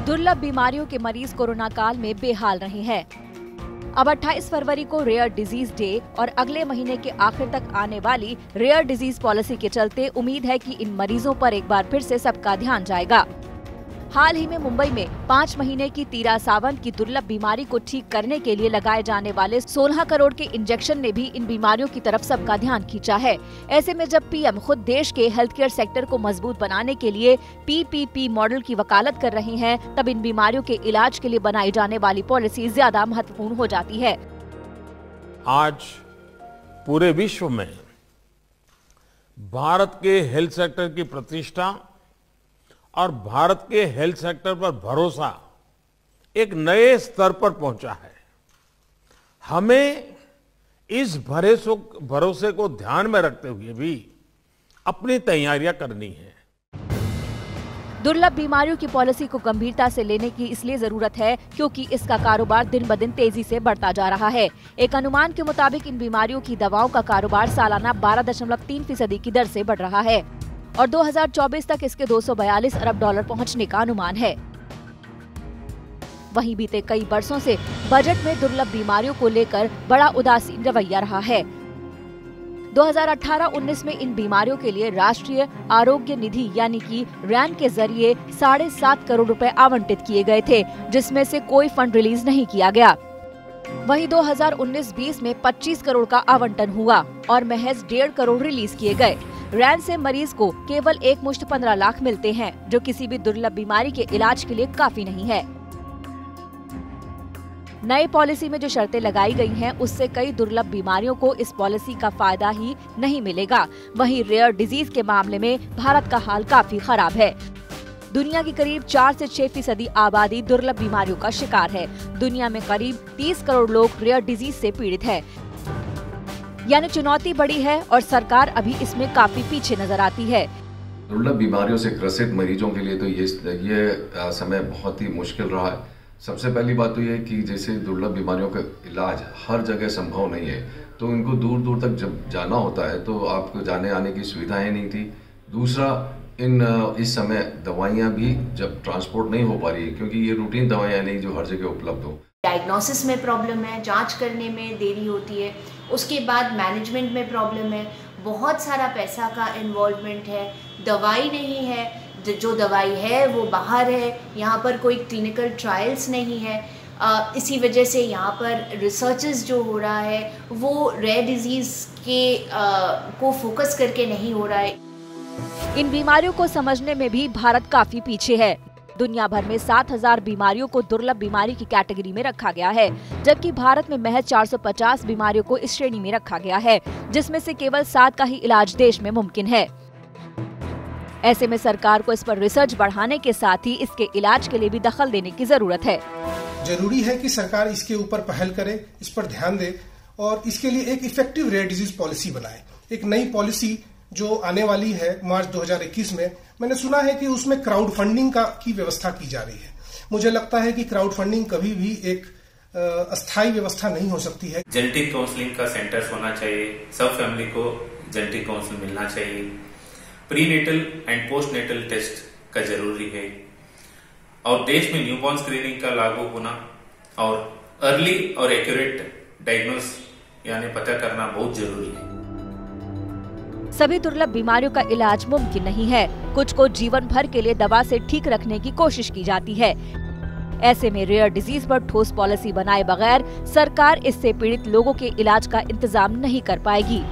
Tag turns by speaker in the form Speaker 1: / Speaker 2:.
Speaker 1: दुर्लभ बीमारियों के मरीज कोरोना काल में बेहाल रहे हैं। अब 28 फरवरी को रेयर डिजीज डे और अगले महीने के आखिर तक आने वाली रेयर डिजीज पॉलिसी के चलते उम्मीद है कि इन मरीजों पर एक बार फिर से सबका ध्यान जाएगा। हाल ही में मुंबई में 5 महीने की तीरा सावंत की दुर्लभ बीमारी को ठीक करने के लिए लगाए जाने वाले 16 करोड़ के इंजेक्शन ने भी इन बीमारियों की तरफ सबका ध्यान खींचा है। ऐसे में जब पीएम खुद देश के हेल्थ केयर सेक्टर को मजबूत बनाने के लिए पीपीपी मॉडल की वकालत कर रहे हैं, तब इन बीमारियों के इलाज के लिए बनाई जाने वाली पॉलिसी ज्यादा महत्वपूर्ण हो जाती है।
Speaker 2: आज पूरे विश्व में भारत के हेल्थ सेक्टर की प्रतिष्ठा और भारत के हेल्थ सेक्टर पर भरोसा एक नए स्तर पर पहुंचा है। हमें इस भरोसे को ध्यान में रखते हुए भी अपनी तैयारियां करनी है।
Speaker 1: दुर्लभ बीमारियों की पॉलिसी को गंभीरता से लेने की इसलिए जरूरत है क्योंकि इसका कारोबार दिन ब दिन तेजी से बढ़ता जा रहा है। एक अनुमान के मुताबिक इन बीमारियों की दवाओं का कारोबार सालाना 12.3% की दर से बढ़ रहा है और 2024 तक इसके 242 अरब डॉलर पहुंचने का अनुमान है। वहीं बीते कई वर्षों से बजट में दुर्लभ बीमारियों को लेकर बड़ा उदासीन रवैया रहा है। 2018-19 में इन बीमारियों के लिए राष्ट्रीय आरोग्य निधि यानी कि रैन के जरिए 7.5 करोड़ रुपए आवंटित किए गए थे, जिसमें से कोई फंड रिलीज नहीं किया गया। वहीं 2019-20 में 25 करोड़ का आवंटन हुआ और महज 1.5 करोड़ रिलीज किए गए। रैन से मरीज को केवल एक मुश्त 15 लाख मिलते हैं, जो किसी भी दुर्लभ बीमारी के इलाज के लिए काफी नहीं है। नई पॉलिसी में जो शर्तें लगाई गई हैं, उससे कई दुर्लभ बीमारियों को इस पॉलिसी का फायदा ही नहीं मिलेगा। वहीं रेयर डिजीज के मामले में भारत का हाल काफी खराब है। दुनिया की करीब 4 से 6% आबादी दुर्लभ बीमारियों का शिकार है। दुनिया में करीब 30 करोड़ लोग रेयर डिजीज से पीड़ित है। यानी चुनौती बड़ी है और सरकार अभी इसमें काफी पीछे नजर आती है।
Speaker 3: दुर्लभ बीमारियों से ग्रसित मरीजों के लिए तो ये समय बहुत ही मुश्किल रहा है। सबसे पहली बात तो ये कि जैसे दुर्लभ बीमारियों का इलाज हर जगह संभव नहीं है, तो इनको दूर दूर तक जब जाना होता है तो आपको जाने आने की सुविधाएं नहीं थी। दूसरा, इस समय दवाइयाँ भी जब ट्रांसपोर्ट नहीं हो पा रही है, क्योंकि ये रूटीन दवाइयाँ नहीं जो हर जगह उपलब्ध हो।
Speaker 4: डायग्नोसिस में प्रॉब्लम है, जांच करने में देरी होती है, उसके बाद मैनेजमेंट में प्रॉब्लम है, बहुत सारा पैसा का इन्वॉल्वमेंट है, दवाई नहीं है, जो दवाई है वो बाहर है, यहाँ पर कोई क्लिनिकल ट्रायल्स नहीं है। इसी वजह से यहाँ पर रिसर्चेस जो हो रहा है वो रेयर डिजीज़ को फोकस करके नहीं हो रहा है।
Speaker 1: इन बीमारियों को समझने में भी भारत काफी पीछे है। दुनिया भर में 7,000 बीमारियों को दुर्लभ बीमारी की कैटेगरी में रखा गया है, जबकि भारत में महज 450 बीमारियों को इस श्रेणी में रखा गया है, जिसमें से केवल 7 का ही इलाज देश में मुमकिन है। ऐसे में सरकार को इस पर रिसर्च बढ़ाने के साथ ही इसके इलाज के लिए भी दखल देने की जरूरत है।
Speaker 5: जरूरी है कि सरकार इसके ऊपर पहल करे, इस पर ध्यान दे और इसके लिए एक इफेक्टिव रेयर डिजीज पॉलिसी बनाए। एक नई पॉलिसी जो आने वाली है मार्च 2021 में, मैंने सुना है कि उसमें क्राउड फंडिंग की व्यवस्था की जा रही है। मुझे लगता है कि क्राउड फंडिंग कभी भी एक अस्थायी व्यवस्था नहीं हो सकती है।
Speaker 6: जेनेटिक काउंसलिंग का सेंटर होना चाहिए, सब फैमिली को जेनेटिक काउंसलिंग मिलना चाहिए। प्रीनेटल एंड पोस्टनेटल टेस्ट का जरूरी है और देश में न्यूबॉर्न स्क्रीनिंग का लागू होना और अर्ली और एक्यूरेट डायग्नोस यानी पता करना बहुत जरूरी है।
Speaker 1: सभी दुर्लभ बीमारियों का इलाज मुमकिन नहीं है। कुछ को जीवन भर के लिए दवा से ठीक रखने की कोशिश की जाती है। ऐसे में रेयर डिजीज पर ठोस पॉलिसी बनाए बगैर सरकार इससे पीड़ित लोगों के इलाज का इंतजाम नहीं कर पाएगी।